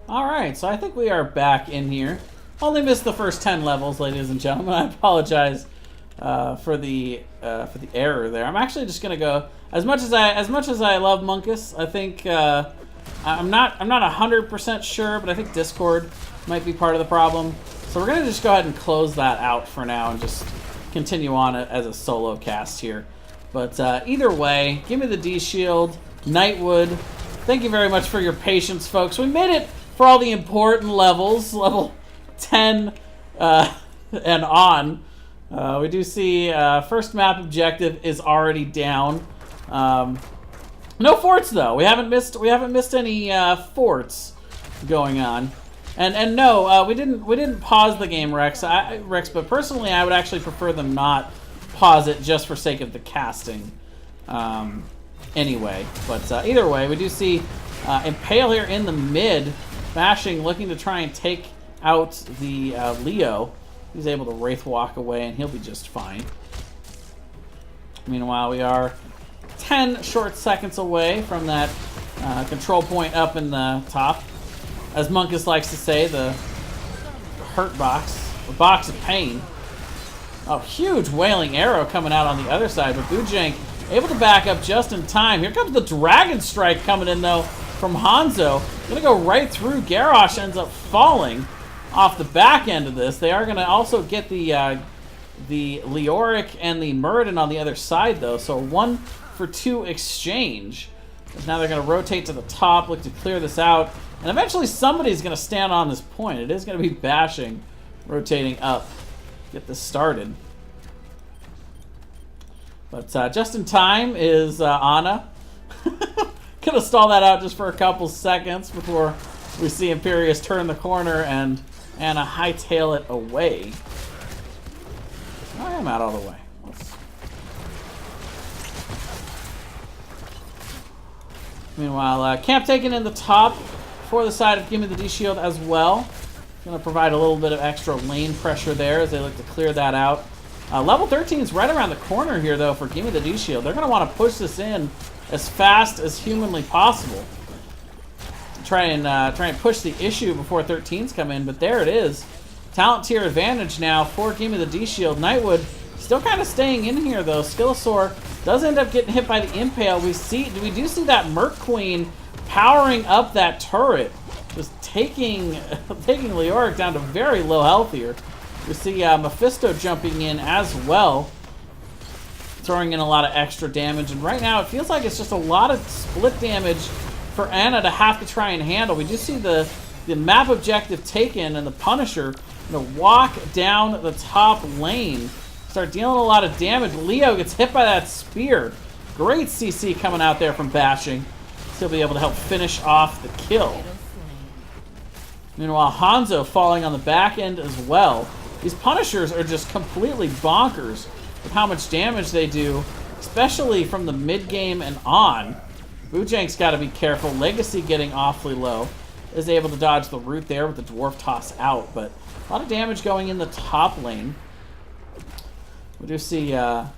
Alright, so I think we are back in here. Only missed the first 10 levels, ladies and gentlemen. I apologize for the error there. I'm actually just gonna go as much as I love Monkus. I think I'm not 100% sure, but I think Discord might be part of the problem. So we're gonna just go ahead and close that out for now and just continue on as a solo cast here. But either way, give me the D shield, Nightwood. Thank you very much for your patience, folks. We made it for all the important levels, level 10 and on. We do see first map objective is already down. No forts though. We haven't missed any forts going on. And no, we didn't pause the game, Rex. But personally, I would actually prefer them not pause it just for sake of the casting. Anyway, but either way, we do see Impale here in the mid. Bashing, looking to try and take out the Leo. He's able to Wraith walk away, and he'll be just fine. Meanwhile, we are 10 short seconds away from that control point up in the top. As Monkus likes to say, the hurt box, the box of pain. Oh, huge wailing arrow coming out on the other side, but Bujank able to back up just in time. Here comes the Dragon Strike coming in, though, from Hanzo. Gonna go right through. Garrosh ends up falling off the back end of this. They are gonna also get the Leoric and the Muradin on the other side, though. So 1-for-2 exchange. Because now they're gonna rotate to the top, look to clear this out, and eventually somebody's gonna stand on this point. It is gonna be Bashing, rotating up, get this started. But just in time is Ana. Gonna stall that out just for a couple seconds before we see Imperius turn the corner and Ana hightail it away. I am out all the way. Meanwhile, Camp taken in the top for the side of Gimme the D Shield as well. Gonna provide a little bit of extra lane pressure there as they look to clear that out. Level 13 is right around the corner here, though, for Gimme the D Shield. They're gonna want to push this in as fast as humanly possible. Try and push the issue before 13s come in, but there it is. Talent tier advantage now for Gimme the D Shield. Nightwood still kind of staying in here though. Skillosaur does end up getting hit by the Impale. We do see that Merc Queen powering up that turret, just taking Leoric down to very low health here. We see Mephisto jumping in as well, throwing in a lot of extra damage, and right now it feels like it's just a lot of split damage for Ana to have to try and handle. We just see the map objective taken, and the Punisher walk down the top lane, start dealing a lot of damage. Leo gets hit by that spear. Great CC coming out there from Bashing. He'll be able to help finish off the kill. Meanwhile, Hanzo falling on the back end as well. These Punishers are just completely bonkers with how much damage they do, especially from the mid-game and on. Bujank's got to be careful. Legacy getting awfully low. Is able to dodge the root there with the Dwarf Toss out, but a lot of damage going in the top lane. We do see not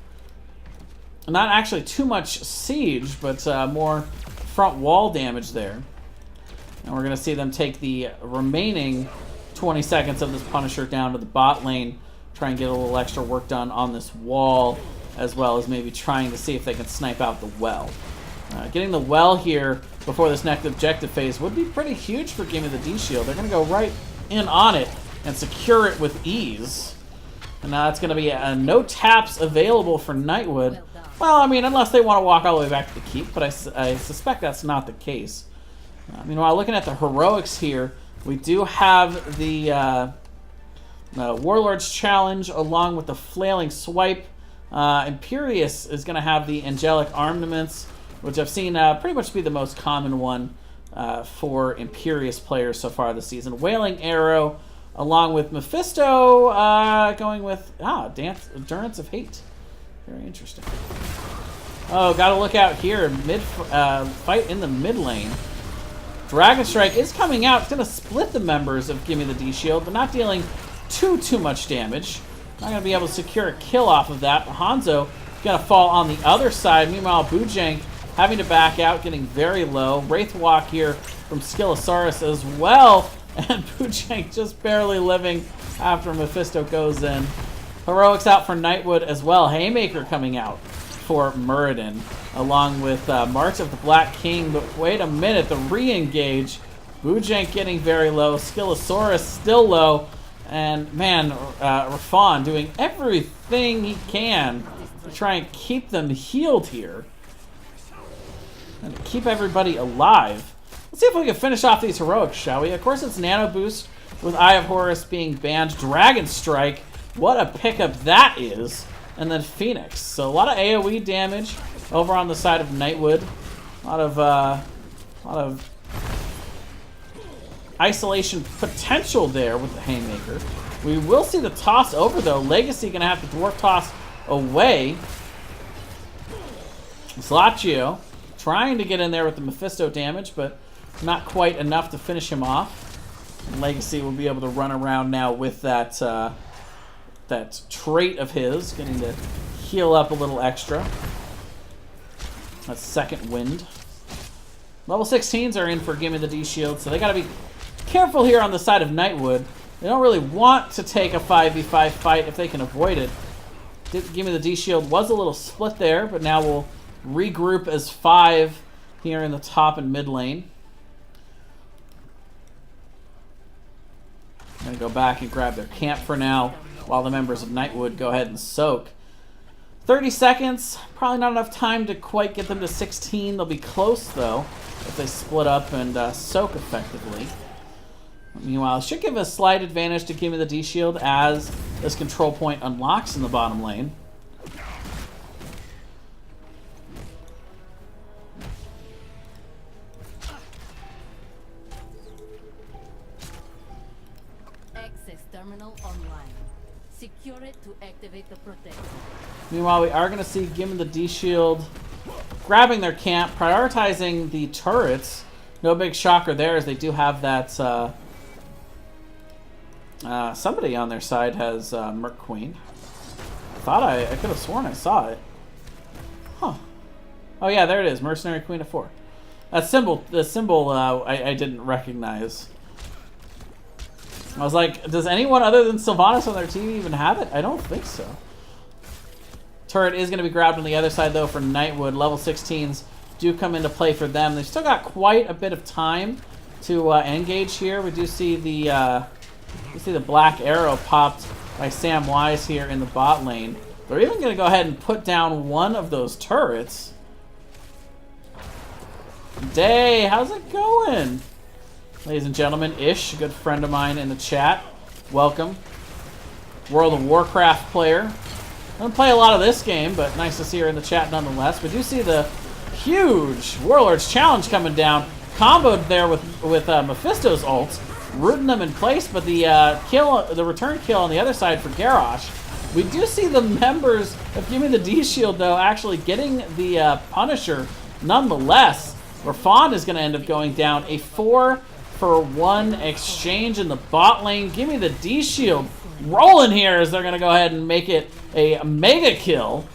actually too much siege, but more front wall damage there. And we're going to see them take the remaining 20 seconds of this Punisher down to the bot lane, try and get a little extra work done on this wall, as well as maybe trying to see if they can snipe out the well. Getting the well here before this next objective phase would be pretty huge for Gimme the D Shield. They're going to go right in on it and secure it with ease. And now it's going to be no taps available for Nightwood. Well, I mean, unless they want to walk all the way back to the keep, but I suspect that's not the case. Meanwhile, looking at the heroics here, we do have the Warlord's Challenge along with the Flailing Swipe. Imperius is going to have the Angelic Armaments, which I've seen pretty much be the most common one for Imperius players so far this season. Wailing Arrow, along with Mephisto, going with Endurance of Hate. Very interesting. Oh, got to look out here. Fight in the mid lane. Dragon Strike is coming out. It's going to split the members of Gimme the D Shield, but not dealing too much damage. Not going to be able to secure a kill off of that. Hanzo going to fall on the other side. Meanwhile, Bujank having to back out, getting very low. Wraithwalk here from Skillosaurus as well. And Bujank just barely living after Mephisto goes in. Heroics out for Nightwood as well. Haymaker coming out for Muradin, along with March of the Black King. But wait a minute, the re-engage. Bujank getting very low. Skillosaurus still low. And man, Rafon doing everything he can to try and keep them healed here. And to keep everybody alive. Let's see if we can finish off these heroics, shall we? Of course, it's Nano Boost with Eye of Horus being banned. Dragon Strike. What a pickup that is. And then Phoenix. So a lot of AoE damage over on the side of Nightwood. A lot of isolation potential there with the Haymaker. We will see the toss over though. Legacy gonna have to Dwarf Toss away. Zlachio trying to get in there with the Mephisto damage, but not quite enough to finish him off. And Legacy will be able to run around now with that that trait of his, getting to heal up a little extra. That's second wind. Level 16s are in for Gimme the D-Shield, so they gotta be careful here on the side of Nightwood. They don't really want to take a 5v5 fight if they can avoid it. Gimme the D-Shield was a little split there, but now we'll regroup as 5 here in the top and mid lane. I'm gonna go back and grab their camp for now, while the members of Nightwood go ahead and soak. 30 seconds, probably not enough time to quite get them to 16. They'll be close though, if they split up and soak effectively. Meanwhile, it should give a slight advantage to Gimme the D-Shield as this control point unlocks in the bottom lane. Access terminal online. Secure it to activate the protection. Meanwhile, we are going to see Gimme the D-Shield grabbing their camp, prioritizing the turrets. No big shocker there, as they do have that. Somebody on their side has Merc Queen. I could have sworn I saw it. Huh. Oh yeah, there it is. Mercenary Queen of 4. The symbol I didn't recognize. I was like, does anyone other than Sylvanas on their team even have it? I don't think so. Turret is going to be grabbed on the other side, though, for Nightwood. Level 16s do come into play for them. They've still got quite a bit of time to engage here. We do see the Black Arrow popped by Sam Wise here in the bot lane. They're even going to go ahead and put down one of those turrets. Day, how's it going? Ladies and gentlemen, Ish, a good friend of mine in the chat. Welcome. World of Warcraft player. Don't play a lot of this game, but nice to see her in the chat nonetheless. We do see the huge Warlords Challenge coming down. Comboed there with Mephisto's ults, rooting them in place, but the return kill on the other side for Garrosh. We do see the members of Gimme the D-Shield, though, actually getting the Punisher nonetheless. Rafon is going to end up going down. A 4-for-1 exchange in the bot lane. Gimme the D-Shield rolling here as they're going to go ahead and make it a mega kill.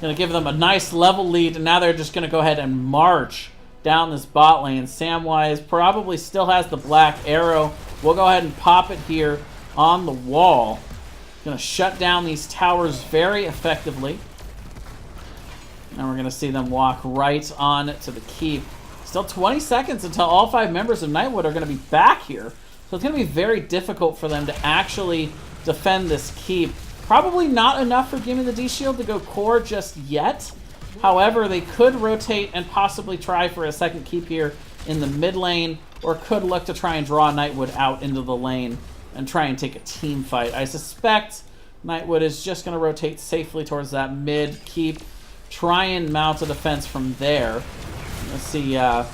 Going to give them a nice level lead, and now they're just going to go ahead and march down this bot lane. Samwise probably still has the Black Arrow. We'll go ahead and pop it here on the wall. Going to shut down these towers very effectively. And we're going to see them walk right on to the keep. Still 20 seconds until all 5 members of Nightwood are going to be back here. So it's going to be very difficult for them to actually defend this keep. Probably not enough for Gimme the D-Shield to go core just yet. However, they could rotate and possibly try for a second keep here in the mid lane, or could look to try and draw Nightwood out into the lane and try and take a team fight. I suspect Nightwood is just going to rotate safely towards that mid keep, try and mount a defense from there. Let's see, a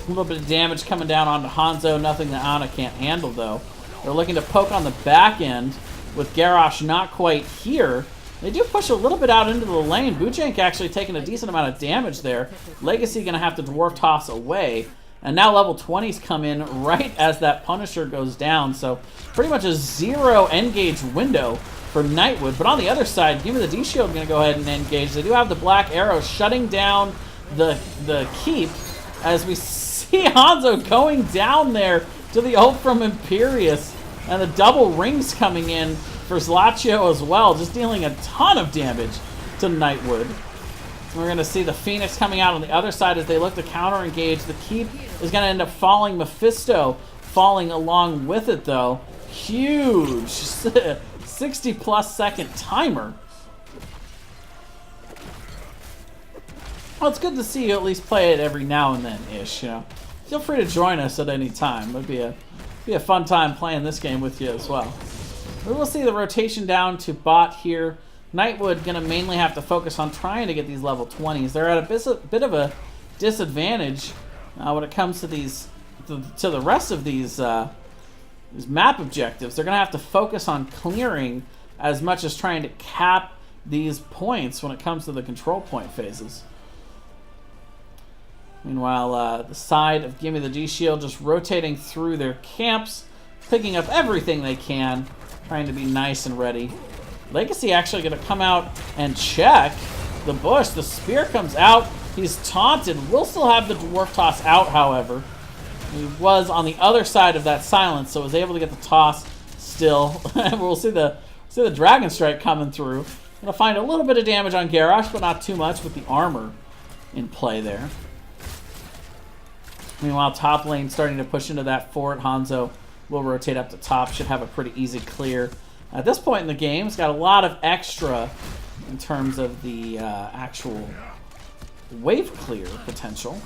little bit of damage coming down onto Hanzo, nothing that Ana can't handle though. They're looking to poke on the back end with Garrosh not quite here. They do push a little bit out into the lane. Bujank actually taking a decent amount of damage there. Legacy going to have to Dwarf Toss away. And now level 20s come in right as that Punisher goes down. So pretty much a 0 engage window for Nightwood. But on the other side, Gimme the D-Shield going to go ahead and engage. They do have the Black Arrow shutting down the keep as we see Hanzo going down there to the ult from Imperius. And the double rings coming in for Zlachio as well, just dealing a ton of damage to Nightwood. We're going to see the Phoenix coming out on the other side as they look to counter-engage. The keep is going to end up falling. Mephisto falling along with it, though. Huge 60-plus second timer. Well, it's good to see you at least play it every now and then-ish, you know. Feel free to join us at any time. It'd be a fun time playing this game with you as well. We will see the rotation down to bot here. Nightwood going to mainly have to focus on trying to get these level 20s. They're at a bit of a disadvantage when it comes to the rest of these map objectives. They're going to have to focus on clearing as much as trying to cap these points when it comes to the control point phases. Meanwhile, the side of Gimme the D-Shield just rotating through their camps, picking up everything they can, trying to be nice and ready. Legacy actually going to come out and check the bush. The spear comes out. He's taunted. We'll still have the Dwarf Toss out, however. He was on the other side of that silence, so was able to get the toss still. We'll see the Dragon Strike coming through. Going to find a little bit of damage on Garrosh, but not too much with the armor in play there. Meanwhile, top lane starting to push into that fort. Hanzo will rotate up to top. Should have a pretty easy clear. At this point in the game, it's got a lot of extra in terms of the actual wave clear potential.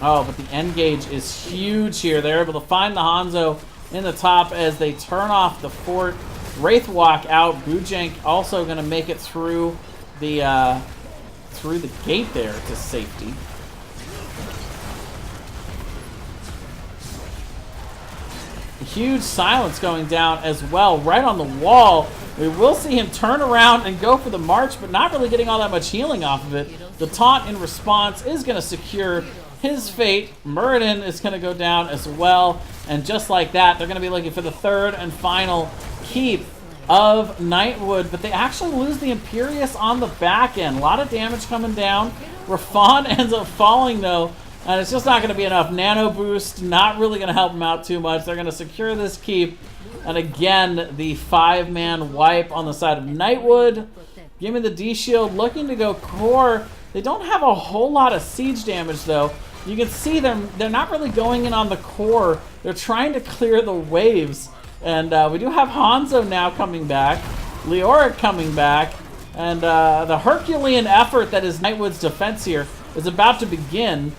Oh, but the engage is huge here. They're able to find the Hanzo in the top as they turn off the fort. Wraith walk out. Bujank also going to make it through the gate there to safety. Huge silence going down as well, right on the wall. We will see him turn around and go for the march, but not really getting all that much healing off of it. The taunt in response is going to secure his fate. Muradin is going to go down as well, and just like that, they're going to be looking for the third and final keep of Nightwood, but they actually lose the Imperius on the back end. A lot of damage coming down. Rafan ends up falling, though, and it's just not going to be enough. Nano boost, not really going to help them out too much. They're going to secure this keep. And again, the 5-man wipe on the side of Nightwood. Gimme the D-Shield looking to go core. They don't have a whole lot of siege damage, though. You can see they're not really going in on the core. They're trying to clear the waves. And we do have Hanzo now coming back. Leoric coming back. And the Herculean effort that is Nightwood's defense here is about to begin.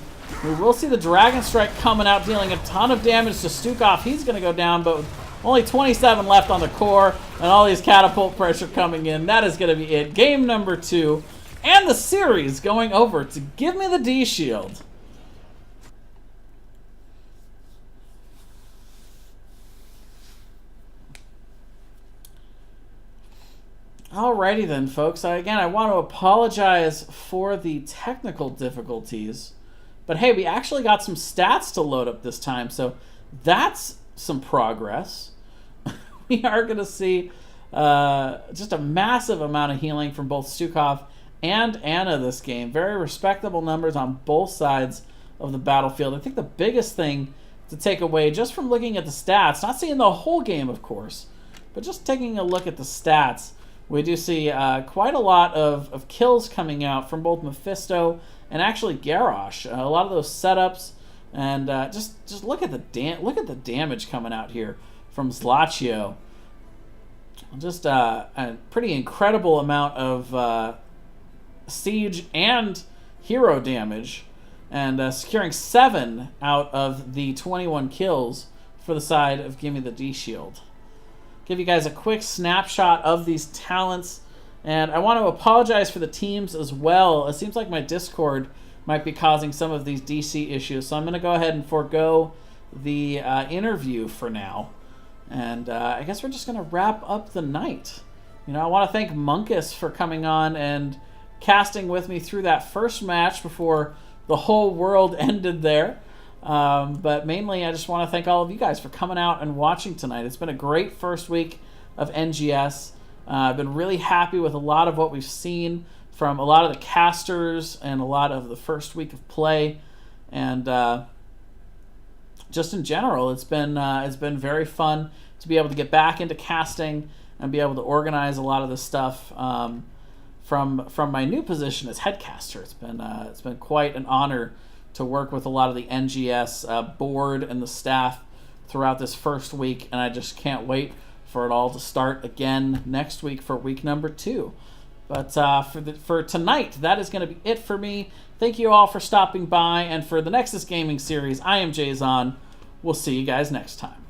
We will see the Dragon Strike coming out, dealing a ton of damage to Stukov. He's going to go down, but with only 27 left on the core, and all these catapult pressure coming in, that is going to be it. Game number 2, and the series going over to Gimme the D-Shield. Alrighty then, folks. Again, I want to apologize for the technical difficulties. But hey, we actually got some stats to load up this time, so that's some progress. We are going to see just a massive amount of healing from both Stukov and Anna this game. Very respectable numbers on both sides of the battlefield. I think the biggest thing to take away just from looking at the stats, not seeing the whole game, of course, but just taking a look at the stats, we do see quite a lot of kills coming out from both Mephisto and actually Garrosh. A lot of those setups, and just look at the damage coming out here from Zlachio. Just a pretty incredible amount of siege and hero damage, and securing 7 out of the 21 kills for the side of Gimme the D-Shield. Give you guys a quick snapshot of these talents. And I want to apologize for the teams as well. It seems like my Discord might be causing some of these DC issues. So I'm going to go ahead and forego the interview for now. And I guess we're just going to wrap up the night. You know, I want to thank Monkus for coming on and casting with me through that first match before the whole world ended there. But mainly, I just want to thank all of you guys for coming out and watching tonight. It's been a great first week of NGS. I've been really happy with a lot of what we've seen from a lot of the casters and a lot of the first week of play. And just in general, it's been very fun to be able to get back into casting and be able to organize a lot of this stuff from my new position as headcaster. It's been quite an honor to work with a lot of the NGS board and the staff throughout this first week, and I just can't wait for it all to start again next week for week number 2. But for tonight, that is going to be it for me. Thank you all for stopping by, and for the Nexus Gaming series, I am Jayzon. We'll see you guys next time.